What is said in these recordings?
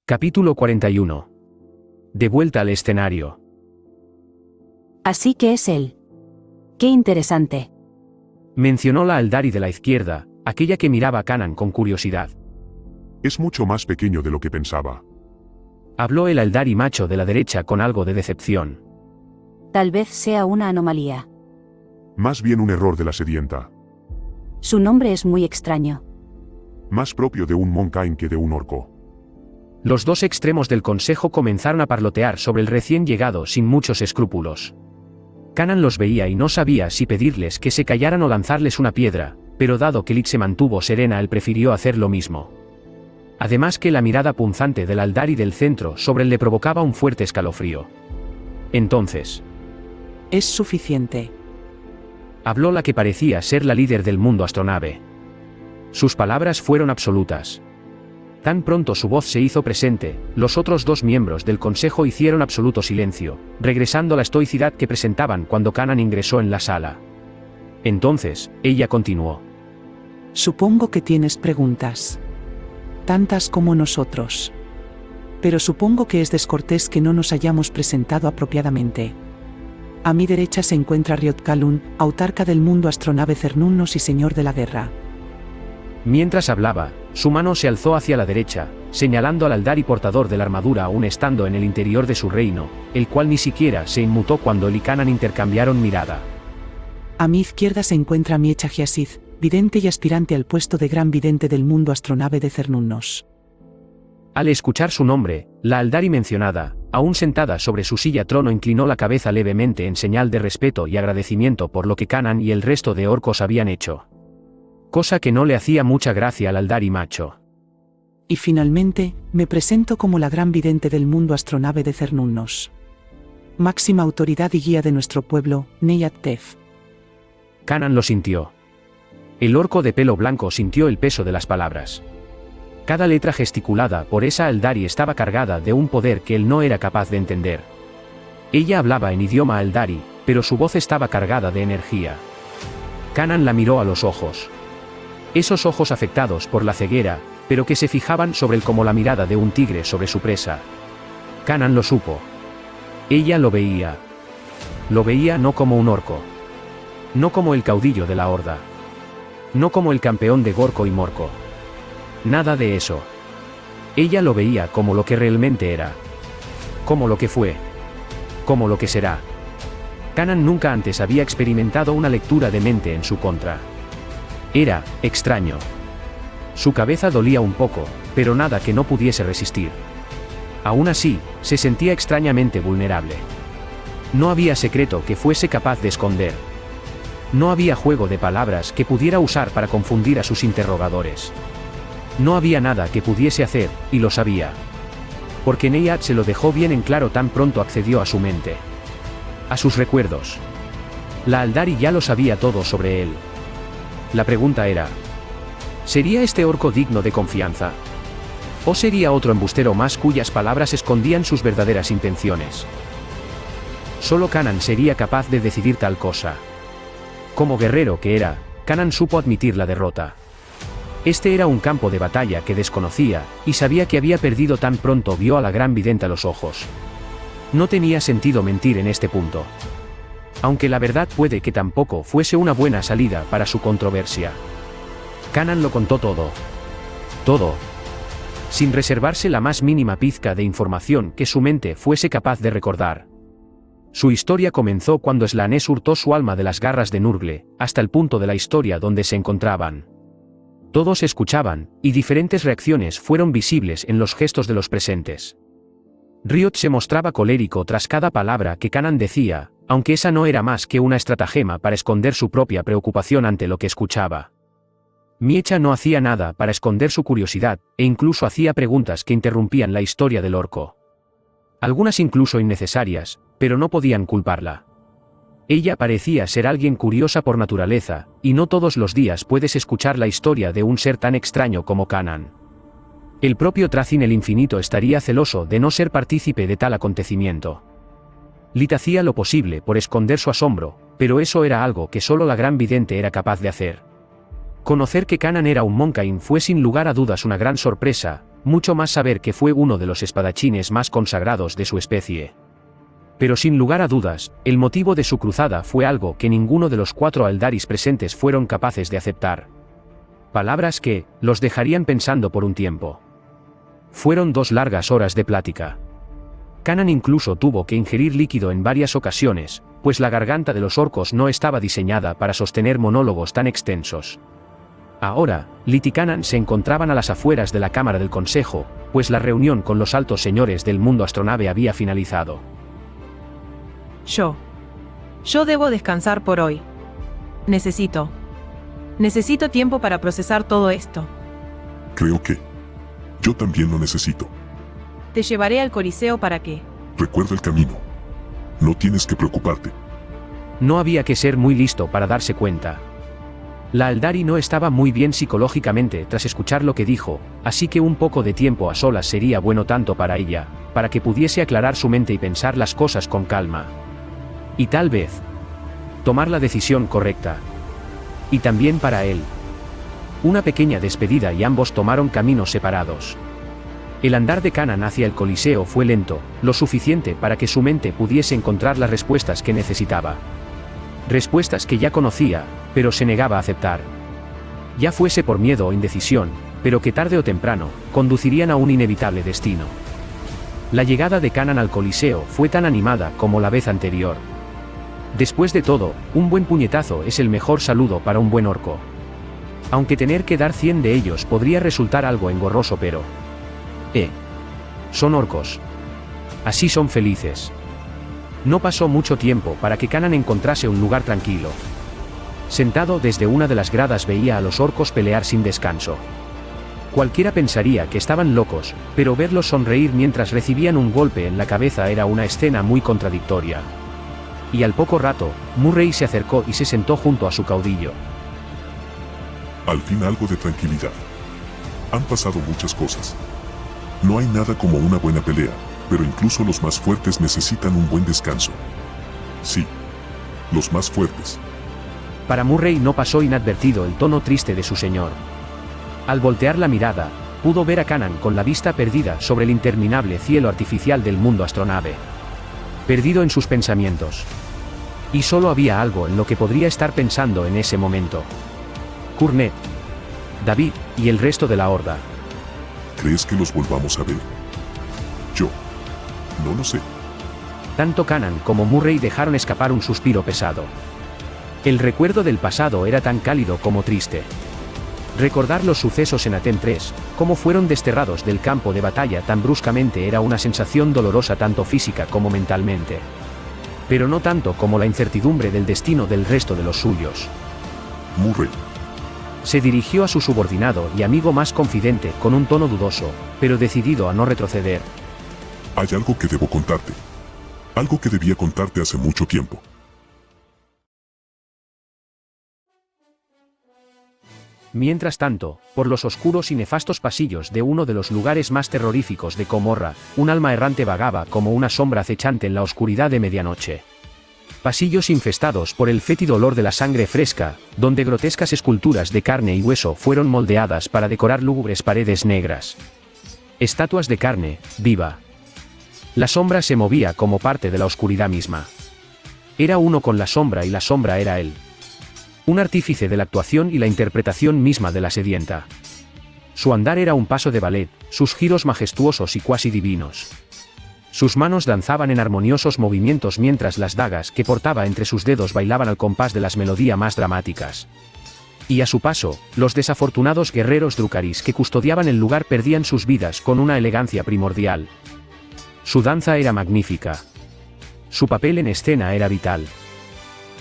Capítulo 41. De vuelta al escenario. Así que es él. Qué interesante. Mencionó la Aeldari de la izquierda, aquella que miraba a Kanan con curiosidad. Es mucho más pequeño de lo que pensaba. Habló el Aeldari macho de la derecha con algo de decepción. Tal vez sea una anomalía. Más bien un error de la sedienta. Su nombre es muy extraño. Más propio de un Monkain que de un orco. Los dos extremos del consejo comenzaron a parlotear sobre el recién llegado sin muchos escrúpulos. Kanan los veía y no sabía si pedirles que se callaran o lanzarles una piedra, pero dado que Lit se mantuvo serena, él prefirió hacer lo mismo. Además que la mirada punzante del Aeldari del centro sobre él le provocaba un fuerte escalofrío. Entonces, es suficiente. habló la que parecía ser la líder del mundo astronave. Sus palabras fueron absolutas. Tan pronto su voz se hizo presente, los otros dos miembros del consejo hicieron absoluto silencio, regresando a la estoicidad que presentaban cuando Kanan ingresó en la sala. Entonces, ella continuó. Supongo que tienes preguntas. Tantas como nosotros. Pero supongo que es descortés que no nos hayamos presentado apropiadamente. A mi derecha se encuentra Riot Kalun, autarca del mundo astronave Cernunnos y señor de la guerra. Mientras hablaba, su mano se alzó hacia la derecha, señalando al Aeldari portador de la armadura aún estando en el interior de su reino, el cual ni siquiera se inmutó cuando él y Kanan intercambiaron mirada. A mi izquierda se encuentra Miecha Giasith, vidente y aspirante al puesto de gran vidente del mundo astronave de Cernunnos. Al escuchar su nombre, la Aeldari mencionada, aún sentada sobre su silla trono, inclinó la cabeza levemente en señal de respeto y agradecimiento por lo que Kanan y el resto de orcos habían hecho. Cosa que no le hacía mucha gracia al Aeldari macho. Y finalmente, me presento como la gran vidente del mundo astronave de Cernunnos. Máxima autoridad y guía de nuestro pueblo, Neyat Tef. Kanan lo sintió. El orco de pelo blanco sintió el peso de las palabras. Cada letra gesticulada por esa Aeldari estaba cargada de un poder que él no era capaz de entender. Ella hablaba en idioma Aeldari, pero su voz estaba cargada de energía. Kanan la miró a los ojos. Esos ojos afectados por la ceguera, pero que se fijaban sobre él como la mirada de un tigre sobre su presa. Kanan lo supo. Ella lo veía. Lo veía no como un orco. No como el caudillo de la horda. No como el campeón de Gorko y Morko. Nada de eso. Ella lo veía como lo que realmente era. Como lo que fue. Como lo que será. Kanan nunca antes había experimentado una lectura de mente en su contra. Era extraño. Su cabeza dolía un poco, pero nada que no pudiese resistir. Aún así, se sentía extrañamente vulnerable. No había secreto que fuese capaz de esconder. No había juego de palabras que pudiera usar para confundir a sus interrogadores. No había nada que pudiese hacer, y lo sabía. Porque Neyat se lo dejó bien en claro tan pronto accedió a su mente. A sus recuerdos. La Aeldari ya lo sabía todo sobre él. La pregunta era: ¿sería este orco digno de confianza? ¿O sería otro embustero más cuyas palabras escondían sus verdaderas intenciones? Solo Kanan sería capaz de decidir tal cosa. Como guerrero que era, Kanan supo admitir la derrota. Este era un campo de batalla que desconocía, y sabía que había perdido tan pronto vio a la gran vidente a los ojos. No tenía sentido mentir en este punto. Aunque la verdad puede que tampoco fuese una buena salida para su controversia. Kanan lo contó todo. Todo. Sin reservarse la más mínima pizca de información que su mente fuese capaz de recordar. Su historia comenzó cuando Slanes hurtó su alma de las garras de Nurgle, hasta el punto de la historia donde se encontraban. Todos escuchaban, y diferentes reacciones fueron visibles en los gestos de los presentes. Riot se mostraba colérico tras cada palabra que Kanan decía, aunque esa no era más que una estratagema para esconder su propia preocupación ante lo que escuchaba. Miecha no hacía nada para esconder su curiosidad, e incluso hacía preguntas que interrumpían la historia del orco. Algunas incluso innecesarias, pero no podían culparla. Ella parecía ser alguien curiosa por naturaleza, y no todos los días puedes escuchar la historia de un ser tan extraño como Kanan. El propio Thracin el Infinito estaría celoso de no ser partícipe de tal acontecimiento. Lit hacía lo posible por esconder su asombro, pero eso era algo que solo la gran vidente era capaz de hacer. Conocer que Kanan era un Monkain fue sin lugar a dudas una gran sorpresa, mucho más saber que fue uno de los espadachines más consagrados de su especie. Pero sin lugar a dudas, el motivo de su cruzada fue algo que ninguno de los 4 Eldaris presentes fueron capaces de aceptar. Palabras que los dejarían pensando por un tiempo. Fueron 2 largas horas de plática. Kanan incluso tuvo que ingerir líquido en varias ocasiones, pues la garganta de los orcos no estaba diseñada para sostener monólogos tan extensos. Ahora, Lit y Kanan se encontraban a las afueras de la Cámara del Consejo, pues la reunión con los altos señores del mundo astronave había finalizado. Yo debo descansar por hoy. Necesito tiempo para procesar todo esto. Creo que yo también lo necesito. Te llevaré al Coliseo para que... Recuerda el camino. No tienes que preocuparte. No había que ser muy listo para darse cuenta. La Eldari no estaba muy bien psicológicamente tras escuchar lo que dijo, así que un poco de tiempo a solas sería bueno tanto para ella, para que pudiese aclarar su mente y pensar las cosas con calma. Y tal vez tomar la decisión correcta. Y también para él. Una pequeña despedida y ambos tomaron caminos separados. El andar de Kanan hacia el Coliseo fue lento, lo suficiente para que su mente pudiese encontrar las respuestas que necesitaba. Respuestas que ya conocía, pero se negaba a aceptar. Ya fuese por miedo o indecisión, pero que tarde o temprano, conducirían a un inevitable destino. La llegada de Kanan al Coliseo fue tan animada como la vez anterior. Después de todo, un buen puñetazo es el mejor saludo para un buen orco. Aunque tener que dar 100 de ellos podría resultar algo engorroso, pero... son orcos. Así son felices. No pasó mucho tiempo para que Kanan encontrase un lugar tranquilo. Sentado desde una de las gradas veía a los orcos pelear sin descanso. Cualquiera pensaría que estaban locos, pero verlos sonreír mientras recibían un golpe en la cabeza era una escena muy contradictoria. Y al poco rato, Murray se acercó y se sentó junto a su caudillo. Al fin algo de tranquilidad. Han pasado muchas cosas. No hay nada como una buena pelea, pero incluso los más fuertes necesitan un buen descanso. Sí, los más fuertes. Para Murray no pasó inadvertido el tono triste de su señor. Al voltear la mirada, pudo ver a Kanan con la vista perdida sobre el interminable cielo artificial del mundo astronave. Perdido en sus pensamientos. Y solo había algo en lo que podría estar pensando en ese momento. Curnet, David y el resto de la horda. ¿Crees que los volvamos a ver? Yo no lo sé. Tanto Kanan como Murray dejaron escapar un suspiro pesado. El recuerdo del pasado era tan cálido como triste. Recordar los sucesos en Aten 3, cómo fueron desterrados del campo de batalla tan bruscamente, era una sensación dolorosa tanto física como mentalmente. Pero no tanto como la incertidumbre del destino del resto de los suyos. Murray. Se dirigió a su subordinado y amigo más confidente con un tono dudoso, pero decidido a no retroceder. Hay algo que debo contarte. Algo que debía contarte hace mucho tiempo. Mientras tanto, por los oscuros y nefastos pasillos de uno de los lugares más terroríficos de Comorra, un alma errante vagaba como una sombra acechante en la oscuridad de medianoche. Pasillos infestados por el fétido olor de la sangre fresca, donde grotescas esculturas de carne y hueso fueron moldeadas para decorar lúgubres paredes negras. Estatuas de carne, viva. La sombra se movía como parte de la oscuridad misma. Era uno con la sombra y la sombra era él. Un artífice de la actuación y la interpretación misma de la sedienta. Su andar era un paso de ballet, sus giros majestuosos y cuasi divinos. Sus manos danzaban en armoniosos movimientos mientras las dagas que portaba entre sus dedos bailaban al compás de las melodías más dramáticas. Y a su paso, los desafortunados guerreros drukaris que custodiaban el lugar perdían sus vidas con una elegancia primordial. Su danza era magnífica. Su papel en escena era vital.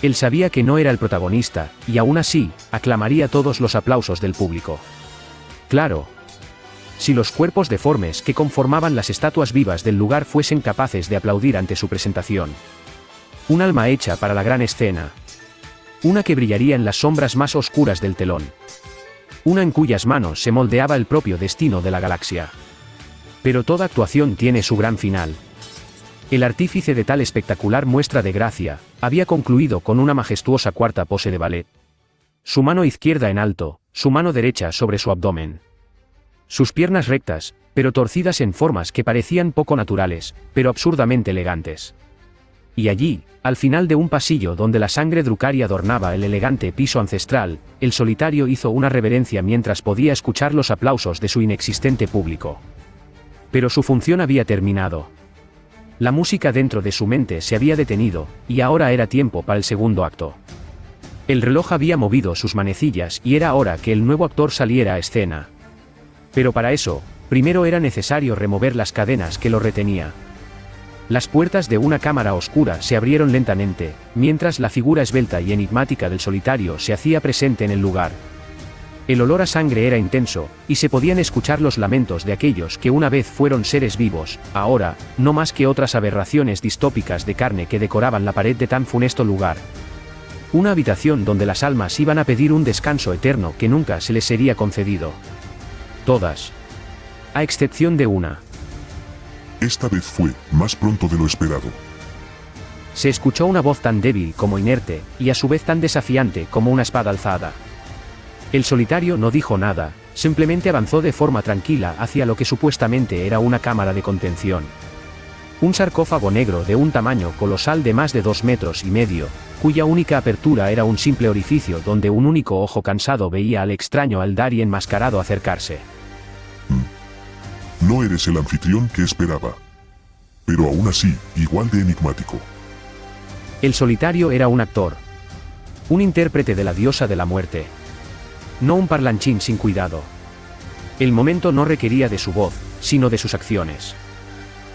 Él sabía que no era el protagonista, y aún así, aclamaría todos los aplausos del público. Claro. Si los cuerpos deformes que conformaban las estatuas vivas del lugar fuesen capaces de aplaudir ante su presentación. Un alma hecha para la gran escena. Una que brillaría en las sombras más oscuras del telón. Una en cuyas manos se moldeaba el propio destino de la galaxia. Pero toda actuación tiene su gran final. El artífice de tal espectacular muestra de gracia, había concluido con una majestuosa cuarta pose de ballet. Su mano izquierda en alto, su mano derecha sobre su abdomen. Sus piernas rectas, pero torcidas en formas que parecían poco naturales, pero absurdamente elegantes. Y allí, al final de un pasillo donde la sangre drucaria adornaba el elegante piso ancestral, el solitario hizo una reverencia mientras podía escuchar los aplausos de su inexistente público. Pero su función había terminado. La música dentro de su mente se había detenido, y ahora era tiempo para el segundo acto. El reloj había movido sus manecillas y era hora que el nuevo actor saliera a escena. Pero para eso, primero era necesario remover las cadenas que lo retenía. Las puertas de una cámara oscura se abrieron lentamente, mientras la figura esbelta y enigmática del solitario se hacía presente en el lugar. El olor a sangre era intenso, y se podían escuchar los lamentos de aquellos que una vez fueron seres vivos, ahora, no más que otras aberraciones distópicas de carne que decoraban la pared de tan funesto lugar. Una habitación donde las almas iban a pedir un descanso eterno que nunca se les sería concedido. Todas. A excepción de una. Esta vez fue más pronto de lo esperado. Se escuchó una voz tan débil como inerte, y a su vez tan desafiante como una espada alzada. El solitario no dijo nada, simplemente avanzó de forma tranquila hacia lo que supuestamente era una cámara de contención. Un sarcófago negro de un tamaño colosal de más de 2,5 metros, cuya única apertura era un simple orificio donde un único ojo cansado veía al extraño Aldari enmascarado acercarse. No eres el anfitrión que esperaba. Pero aún así, igual de enigmático. El solitario era un actor. Un intérprete de la diosa de la muerte. No un parlanchín sin cuidado. El momento no requería de su voz, sino de sus acciones.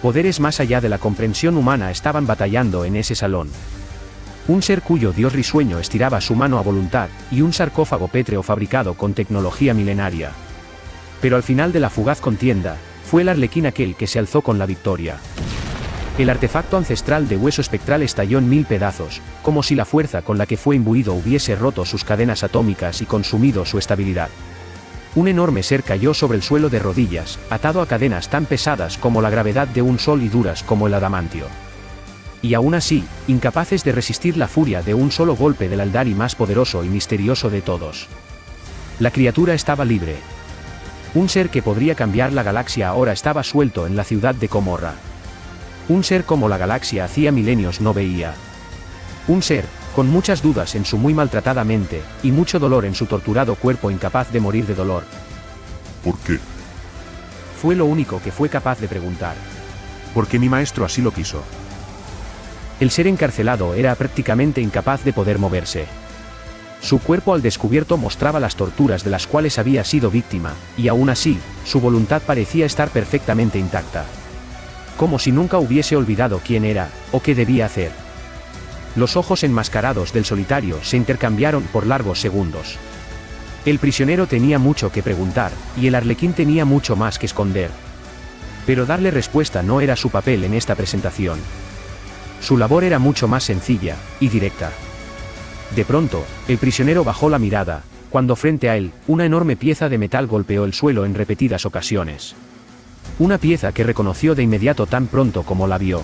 Poderes más allá de la comprensión humana estaban batallando en ese salón. Un ser cuyo dios risueño estiraba su mano a voluntad, y un sarcófago pétreo fabricado con tecnología milenaria. Pero al final de la fugaz contienda, fue el arlequín aquel que se alzó con la victoria. El artefacto ancestral de hueso espectral estalló en 1000 pedazos, como si la fuerza con la que fue imbuido hubiese roto sus cadenas atómicas y consumido su estabilidad. Un enorme ser cayó sobre el suelo de rodillas, atado a cadenas tan pesadas como la gravedad de un sol y duras como el adamantio. Y aún así, incapaces de resistir la furia de un solo golpe del Aldari más poderoso y misterioso de todos. La criatura estaba libre. Un ser que podría cambiar la galaxia ahora estaba suelto en la ciudad de Comorra. Un ser como la galaxia hacía milenios no veía. Un ser, con muchas dudas en su muy maltratada mente, y mucho dolor en su torturado cuerpo incapaz de morir de dolor. ¿Por qué? Fue lo único que fue capaz de preguntar. Porque mi maestro así lo quiso. El ser encarcelado era prácticamente incapaz de poder moverse. Su cuerpo al descubierto mostraba las torturas de las cuales había sido víctima, y aún así, su voluntad parecía estar perfectamente intacta. Como si nunca hubiese olvidado quién era, o qué debía hacer. Los ojos enmascarados del solitario se intercambiaron por largos segundos. El prisionero tenía mucho que preguntar, y el arlequín tenía mucho más que esconder. Pero darle respuesta no era su papel en esta presentación. Su labor era mucho más sencilla, y directa. De pronto, el prisionero bajó la mirada, cuando frente a él, una enorme pieza de metal golpeó el suelo en repetidas ocasiones. Una pieza que reconoció de inmediato tan pronto como la vio.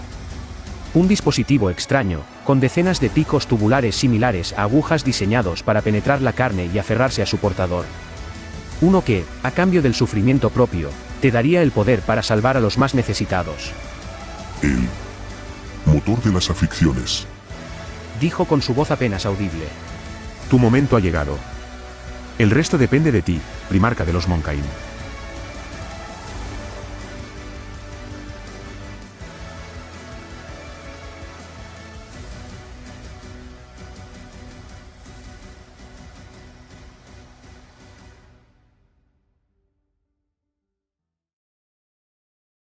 Un dispositivo extraño, con decenas de picos tubulares similares a agujas diseñados para penetrar la carne y aferrarse a su portador. Uno que, a cambio del sufrimiento propio, te daría el poder para salvar a los más necesitados. El motor de las aflicciones. Dijo con su voz apenas audible. Tu momento ha llegado. El resto depende de ti, primarca de los Moncaim.